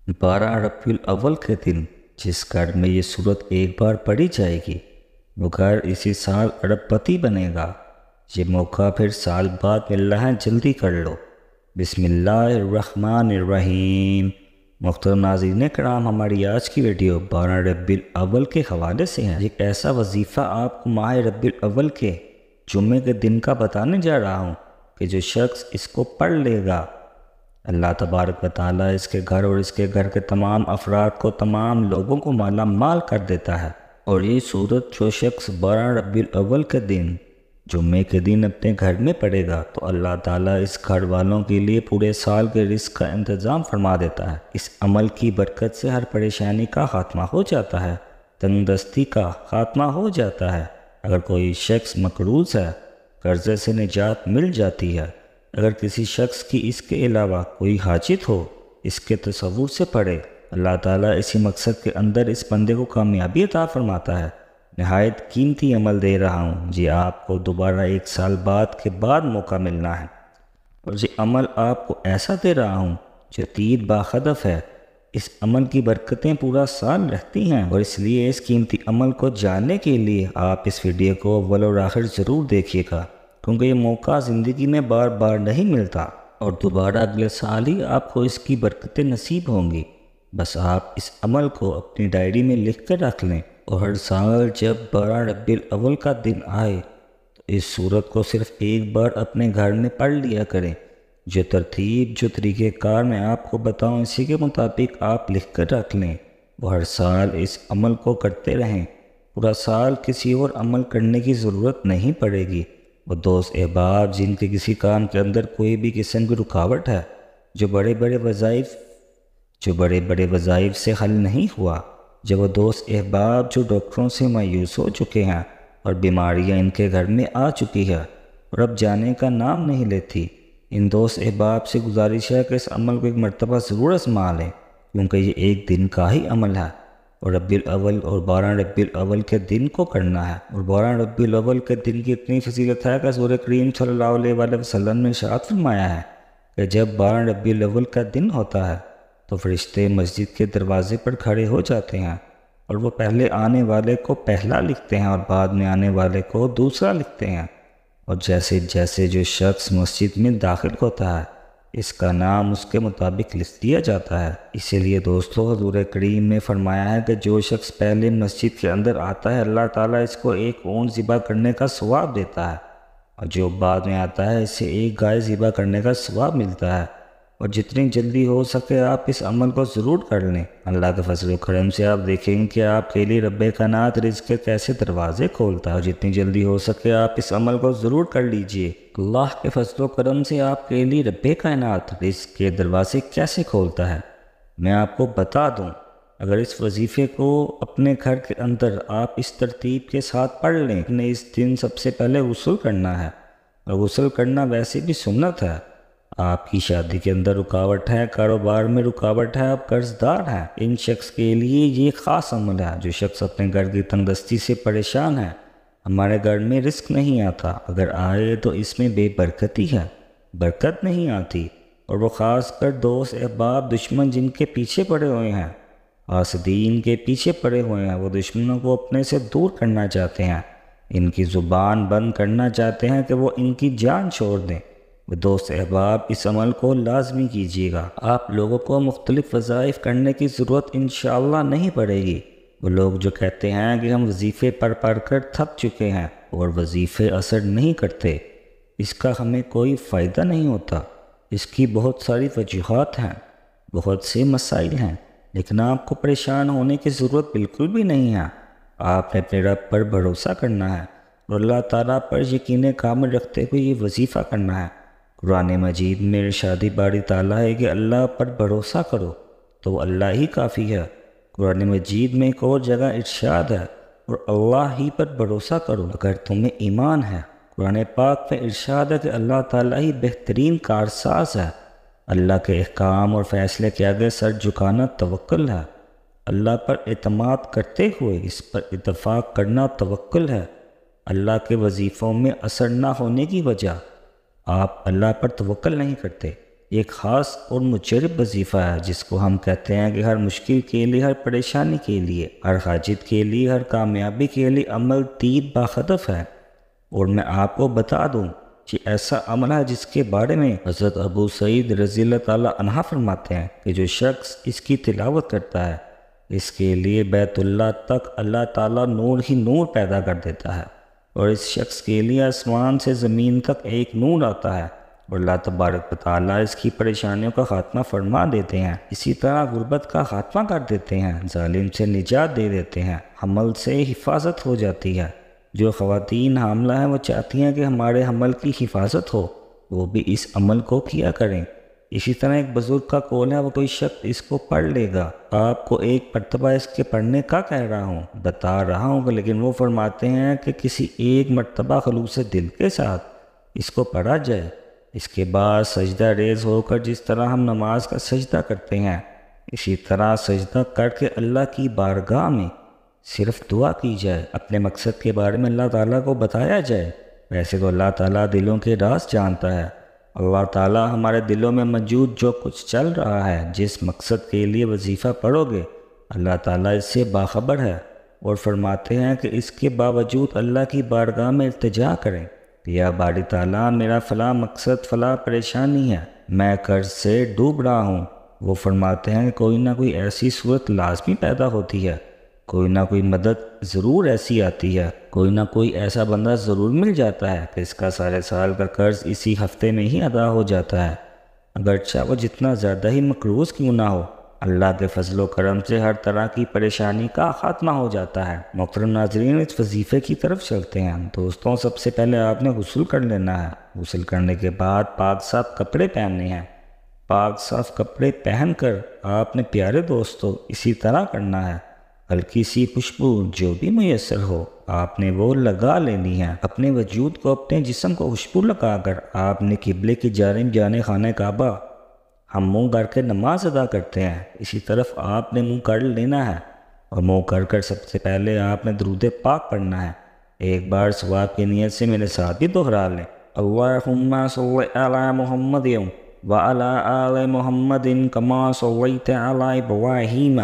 12 ربیع الاول کے دن جس گھر میں یہ صورت ایک بار پڑھی جائے گی وہ گھر اسی سال ارب پتی بنے گا۔ یہ موقع پھر سال بعد مل رہا ہے، جلدی کر لو۔ بسم اللہ الرحمن الرحیم۔ محترم ناظرین کرام، ہماری آج کی ویڈیو 12 ربیع الاول کے حوالے سے ہے۔ ایک ایسا وظیفہ آپ کو ماہ ربیع الاول کے جمعے کے دن کا بتانے جا رہا ہوں کہ جو شخص اس کو پڑھ لے گا، اللہ تبارک و تعالیٰ اس کے گھر اور اس کے گھر کے تمام افراد کو، تمام لوگوں کو مالا مال کر دیتا ہے۔ اور یہ صورت جو شخص 12 ربیع الاول کے دن جمعے کے دن اپنے گھر میں پڑھے گا تو اللہ تعالیٰ اس گھر والوں کے لیے پورے سال کے رزق کا انتظام فرما دیتا ہے۔ اس عمل کی برکت سے ہر پریشانی کا خاتمہ ہو جاتا ہے، تنگ دستی کا خاتمہ ہو جاتا ہے۔ اگر کوئی شخص مقروض ہے، قرضے سے نجات مل جاتی ہے۔ اگر کسی شخص کی اس کے علاوہ کوئی حاجت ہو، اس کے تصور سے پڑھے، اللہ تعالیٰ اسی مقصد کے اندر اس بندے کو کامیابی عطا فرماتا ہے۔ نہایت قیمتی عمل دے رہا ہوں، جی آپ کو دوبارہ ایک سال بعد موقع ملنا ہے، اور یہ عمل آپ کو ایسا دے رہا ہوں جو تیر باہدف ہے۔ اس عمل کی برکتیں پورا سال رہتی ہیں، اور اس لیے اس قیمتی عمل کو جاننے کے لیے آپ اس ویڈیو کو اول اور آخر ضرور دیکھیے گا، کیونکہ یہ موقع زندگی میں بار بار نہیں ملتا، اور دوبارہ اگلے سال ہی آپ کو اس کی برکتیں نصیب ہوں گی۔ بس آپ اس عمل کو اپنی ڈائری میں لکھ کر رکھ لیں، اور ہر سال جب 12 ربیع الاول کا دن آئے تو اس صورت کو صرف ایک بار اپنے گھر میں پڑھ لیا کریں۔ جو ترتیب، جو طریقہ کار میں آپ کو بتاؤں، اسی کے مطابق آپ لکھ کر رکھ لیں، وہ ہر سال اس عمل کو کرتے رہیں۔ پورا سال کسی اور عمل کرنے کی ضرورت نہیں پڑے گی۔ وہ دوست احباب جن کے کسی کام کے اندر کوئی بھی قسم کی رکاوٹ ہے، جو بڑے بڑے وظائف سے حل نہیں ہوا، جب وہ دوست احباب جو ڈاکٹروں سے مایوس ہو چکے ہیں اور بیماریاں ان کے گھر میں آ چکی ہے اور اب جانے کا نام نہیں لیتی، ان دوست احباب سے گزارش ہے کہ اس عمل کو ایک مرتبہ ضرور آزما لیں، کیونکہ یہ ایک دن کا ہی عمل ہے، اور ربیع الاول اور 12 ربیع الاول کے دن کو کرنا ہے۔ اور 12 ربیع الاول کے دن کی اتنی فضیلت ہے کہ حضور کریم صلی اللہ علیہ وآلہ وسلم نے ارشاد فرمایا ہے کہ جب 12 ربیع الاول کا دن ہوتا ہے تو فرشتے مسجد کے دروازے پر کھڑے ہو جاتے ہیں، اور وہ پہلے آنے والے کو پہلا لکھتے ہیں اور بعد میں آنے والے کو دوسرا لکھتے ہیں، اور جیسے جیسے جو شخص مسجد میں داخل ہوتا ہے اس کا نام اس کے مطابق لکھ دیا جاتا ہے۔ اسی لیے دوستو، حضور کریم نے فرمایا ہے کہ جو شخص پہلے مسجد کے اندر آتا ہے اللہ تعالیٰ اس کو ایک اونٹ ذبح کرنے کا ثواب دیتا ہے، اور جو بعد میں آتا ہے اسے ایک گائے ذبح کرنے کا ثواب ملتا ہے۔ اور جتنی جلدی ہو سکے آپ اس عمل کو ضرور کر لیں۔ اللہ کے فضل و کرم سے آپ دیکھیں گے کہ آپ کے لیے رب کائنات رزق کے کیسے دروازے کھولتا ہے، اور جتنی جلدی ہو سکے آپ اس عمل کو ضرور کر لیجئے۔ اللہ کے فضل و کرم سے آپ کے لیے رب کائنات رزق کے دروازے کیسے کھولتا ہے میں آپ کو بتا دوں۔ اگر اس وظیفے کو اپنے گھر کے اندر آپ اس ترتیب کے ساتھ پڑھ لیں، نے اس دن سب سے پہلے غسل کرنا ہے، اور غسل کرنا ویسے بھی سنت ہے۔ آپ کی شادی کے اندر رکاوٹ ہے، کاروبار میں رکاوٹ ہے، آپ قرض دار ہیں، ان شخص کے لیے یہ خاص عمل ہے۔ جو شخص اپنے گھر کی تنگ دستی سے پریشان ہے، ہمارے گھر میں رزق نہیں آتا، اگر آئے تو اس میں بے برکتی ہے، برکت نہیں آتی، اور وہ خاص کر دوست احباب دشمن جن کے پیچھے پڑے ہوئے ہیں، حاسدین کے پیچھے پڑے ہوئے ہیں، وہ دشمنوں کو اپنے سے دور کرنا چاہتے ہیں، ان کی زبان بند کرنا چاہتے ہیں کہ وہ ان کی جان چھوڑ دیں۔ وہ دوست احباب اس عمل کو لازمی کیجیے گا۔ آپ لوگوں کو مختلف وظائف کرنے کی ضرورت انشاءاللہ نہیں پڑے گی۔ وہ لوگ جو کہتے ہیں کہ ہم وظیفے پڑھ کر تھک چکے ہیں اور وظیفے اثر نہیں کرتے، اس کا ہمیں کوئی فائدہ نہیں ہوتا۔ اس کی بہت ساری وجوہات ہیں، بہت سے مسائل ہیں، لیکن آپ کو پریشان ہونے کی ضرورت بالکل بھی نہیں ہے۔ آپ نے اپنے رب پر بھروسہ کرنا ہے اور اللہ تعالیٰ پر یقین کامل رکھتے ہوئے یہ وظیفہ کرنا ہے۔ قرآن مجید میں ارشاد باری تعالیٰ ہے کہ اللہ پر بھروسہ کرو تو وہ اللہ ہی کافی ہے۔ قرآن مجید میں ایک اور جگہ ارشاد ہے، اور اللہ ہی پر بھروسہ کرو اگر تمہیں ایمان ہے۔ قرآن پاک میں ارشاد ہے کہ اللہ تعالیٰ ہی بہترین کارساز ہے۔ اللہ کے احکام اور فیصلے کے آگے سر جھکانا توکل ہے۔ اللہ پر اعتماد کرتے ہوئے اس پر اتفاق کرنا توکل ہے۔ اللہ کے وظیفوں میں اثر نہ ہونے کی وجہ آپ اللہ پر توکل نہیں کرتے، ایک خاص اور مجرب وظیفہ ہے جس کو ہم کہتے ہیں کہ ہر مشکل کے لیے، ہر پریشانی کے لیے، ہر حاجت کے لیے، ہر کامیابی کے لیے عمل 3 باہدف ہے۔ اور میں آپ کو بتا دوں کہ ایسا عمل ہے جس کے بارے میں حضرت ابو سعید رضی اللہ تعالیٰ عنہ فرماتے ہیں کہ جو شخص اس کی تلاوت کرتا ہے اس کے لیے بیت اللہ تک اللہ تعالیٰ نور ہی نور پیدا کر دیتا ہے، اور اس شخص کے لیے آسمان سے زمین تک ایک نور آتا ہے، اور اللہ تبارک و تعالیٰ اس کی پریشانیوں کا خاتمہ فرما دیتے ہیں۔ اسی طرح غربت کا خاتمہ کر دیتے ہیں، ظالم سے نجات دے دیتے ہیں، حمل سے حفاظت ہو جاتی ہے۔ جو خواتین حاملہ ہیں وہ چاہتی ہیں کہ ہمارے حمل کی حفاظت ہو، وہ بھی اس عمل کو کیا کریں۔ اسی طرح ایک بزرگ کا قول ہے، وہ کوئی شخص اس کو پڑھ لے گا۔ آپ کو ایک مرتبہ اس کے پڑھنے کا کہہ رہا ہوں، بتا رہا ہوں، لیکن وہ فرماتے ہیں کہ کسی ایک مرتبہ خلوص دل کے ساتھ اس کو پڑھا جائے۔ اس کے بعد سجدہ ریز ہو کر جس طرح ہم نماز کا سجدہ کرتے ہیں اسی طرح سجدہ کر کے اللہ کی بارگاہ میں صرف دعا کی جائے، اپنے مقصد کے بارے میں اللہ تعالیٰ کو بتایا جائے۔ ویسے تو اللہ تعالیٰ دلوں کے راز جانتا ہے، اللہ تعالیٰ ہمارے دلوں میں موجود جو کچھ چل رہا ہے، جس مقصد کے لیے وظیفہ پڑھو گے، اللہ تعالیٰ اس سے باخبر ہے، اور فرماتے ہیں کہ اس کے باوجود اللہ کی بارگاہ میں التجا کریں، یا باری تعالیٰ میرا فلاں مقصد فلاں پریشانی ہے، میں قرض سے ڈوب رہا ہوں۔ وہ فرماتے ہیں کہ کوئی نہ کوئی ایسی صورت لازمی پیدا ہوتی ہے، کوئی نہ کوئی مدد ضرور ایسی آتی ہے، کوئی نہ کوئی ایسا بندہ ضرور مل جاتا ہے کہ اس کا سارے سال کا قرض اسی ہفتے میں ہی ادا ہو جاتا ہے، اگرچہ وہ جتنا زیادہ ہی مقروض کیوں نہ ہو۔ اللہ کے فضل و کرم سے ہر طرح کی پریشانی کا خاتمہ ہو جاتا ہے۔ محترم ناظرین، اس وظیفے کی طرف چلتے ہیں۔ دوستوں، سب سے پہلے آپ نے غسل کر لینا ہے۔ غسل کرنے کے بعد پاک صاف کپڑے پہننے ہیں۔ پاک صاف کپڑے پہن کر آپ نے پیارے دوستوں اسی طرح کرنا ہے۔ ہلکی سی خوشبو جو بھی میسر ہو آپ نے وہ لگا لینی ہے۔ اپنے وجود کو، اپنے جسم کو خوشبو لگا کر آپ نے قبلے کی جانب جانے خانہ کعبہ، ہم منہ کر کے نماز ادا کرتے ہیں، اسی طرف آپ نے منہ کر لینا ہے، اور منہ کر سب سے پہلے آپ نے درود پاک پڑھنا ہے۔ ایک بار ثواب کی نیت سے میرے ساتھ بھی دہرا لیں۔ اللہم صلی علی محمد وعلی آل محمد کما صلیت علی ابراہیم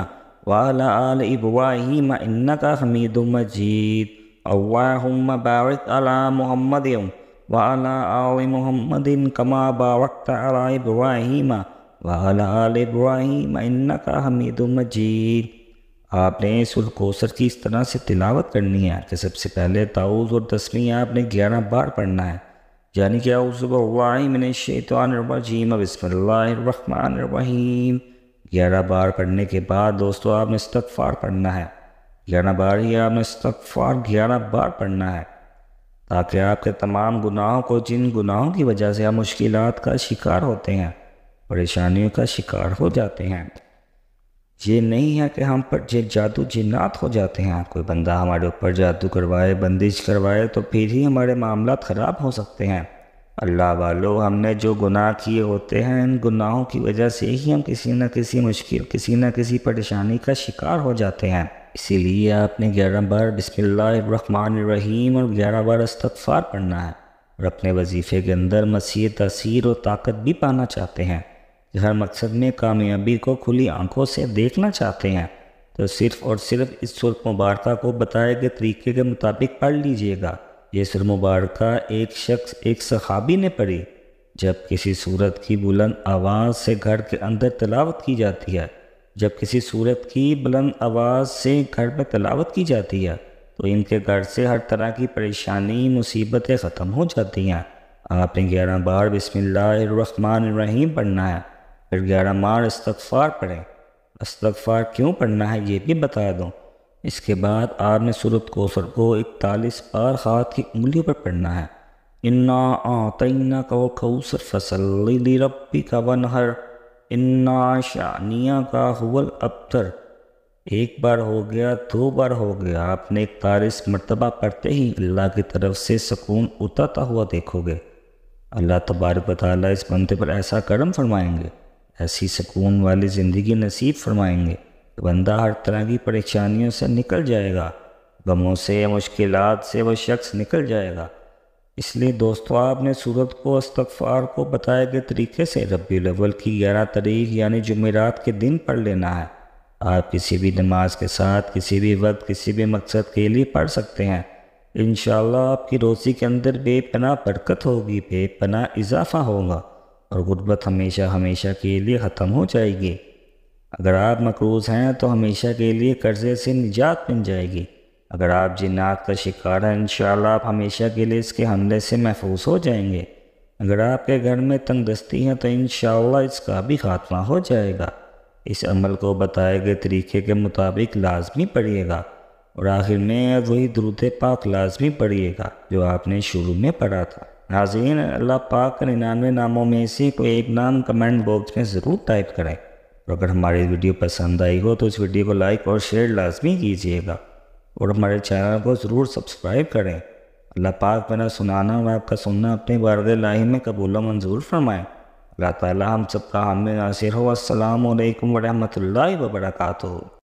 وعلی آل ابراہیم انک حمید مجید۔ اللہم بارک علی محمد وعلی آل محمد کما بارکت علی ابراہیم وعلی آل ابراہیم انک حمید مجید۔ آپ نے سورۃ کوثر کی اس طرح سے تلاوت کرنی ہے کہ سب سے پہلے تعوذ اور تسمیہ آپ نے 11 بار پڑھنا ہے، یعنی کہ اعوذ باللہ من الشیطان الرجیم بسم اللہ الرحمن الرحیم۔ 11 بار پڑھنے کے بعد دوستو آپ نے استغفار پڑھنا ہے۔ 11 بار ہی آپ نے استغفار 11 بار پڑھنا ہے، تاکہ آپ کے تمام گناہوں کو، جن گناہوں کی وجہ سے ہم مشکلات کا شکار ہوتے ہیں، پریشانیوں کا شکار ہو جاتے ہیں، یہ نہیں ہے کہ ہم پر جادو جنات ہو جاتے ہیں۔ کوئی بندہ ہمارے اوپر جادو کروائے، بندش کروائے تو پھر ہی ہمارے معاملات خراب ہو سکتے ہیں۔ اللہ والو، ہم نے جو گناہ کیے ہوتے ہیں، ان گناہوں کی وجہ سے ہی ہم کسی نہ کسی مشکل، کسی نہ کسی پریشانی کا شکار ہو جاتے ہیں۔ اسی لیے آپ نے 11 بار بسم اللہ الرحمن الرحیم اور 11 بار استغفار پڑھنا ہے، اور اپنے وظیفے کے اندر مزید تاثیر اور طاقت بھی پانا چاہتے ہیں، ہر مقصد میں کامیابی کو کھلی آنکھوں سے دیکھنا چاہتے ہیں، تو صرف اور صرف اس سورۃ مبارکہ کو بتائے گئے طریقے کے مطابق پڑھ لیجئے گا۔ یہ سورۃ مبارکہ ایک صحابی نے پڑھی۔ جب کسی سورت کی بلند آواز سے گھر کے اندر تلاوت کی جاتی ہے، جب کسی سورت کی بلند آواز سے گھر میں تلاوت کی جاتی ہے تو ان کے گھر سے ہر طرح کی پریشانی، مصیبتیں ختم ہو جاتی ہیں۔ آپ نے 11 بار بسم اللہ الرحمن الرحیم پڑھنا ہے، پھر 11 بار استغفار پڑھیں۔ استغفار کیوں پڑھنا ہے یہ بھی بتا دوں۔ اس کے بعد آپ نے سورۃ کوثر کو 41 بار ہاتھ کی انگلیوں پر پڑھنا ہے۔ انا اعطیناک الکوثر فصلی لربک وانحر انا شانئک ھو الابتر۔ ایک بار ہو گیا، 2 بار ہو گیا، آپ نے 41 مرتبہ پڑھتے ہی اللہ کی طرف سے سکون اترتا ہوا دیکھو گے۔ اللہ تبارک و تعالیٰ اس بندے پر ایسا کرم فرمائیں گے، ایسی سکون والی زندگی نصیب فرمائیں گے کہ بندہ ہر طرح کی پریشانیوں سے نکل جائے گا، غموں سے، مشکلات سے وہ شخص نکل جائے گا۔ اس لیے دوستو آپ نے سورت کو استغفار کو بتائے گئے طریقے سے ربیع الاول کی 11 تاریخ یعنی جمعرات کے دن پڑھ لینا ہے۔ آپ کسی بھی نماز کے ساتھ کسی بھی وقت کسی بھی مقصد کے لیے پڑھ سکتے ہیں۔ انشاءاللہ آپ کی روزی کے اندر بے پناہ برکت ہوگی، بے پناہ اضافہ ہوگا اور غربت ہمیشہ ہمیشہ کے لیے ختم ہو جائے گی۔ اگر آپ مقروض ہیں تو ہمیشہ کے لیے قرضے سے نجات مل جائے گی۔ اگر آپ جنات کا شکار ہیں انشاءاللہ آپ ہمیشہ کے لیے اس کے حملے سے محفوظ ہو جائیں گے۔ اگر آپ کے گھر میں تنگ دستی ہے تو انشاءاللہ اس کا بھی خاتمہ ہو جائے گا۔ اس عمل کو بتائے گئے طریقے کے مطابق لازمی پڑھیے گا اور آخر میں وہی درود پاک لازمی پڑھیے گا جو آپ نے شروع میں پڑھا تھا۔ ناظرین، اللہ پاک کے 99 ناموں میں سے کوئی ایک نام کمنٹ باکس میں ضرور ٹائپ کریں، اور اگر ہماری ویڈیو پسند آئی ہو تو اس ویڈیو کو لائک اور شیئر لازمی کیجیے گا اور ہمارے چینل کو ضرور سبسکرائب کریں۔ اللہ پاک میرا سنانا اور آپ کا سننا اپنے بارگاہ الہی میں قبول و منظور فرمائیں۔ اللہ تعالی ہم سب کا حامی ناصر ہو۔ السلام علیکم ورحمۃ اللہ وبرکاتہ۔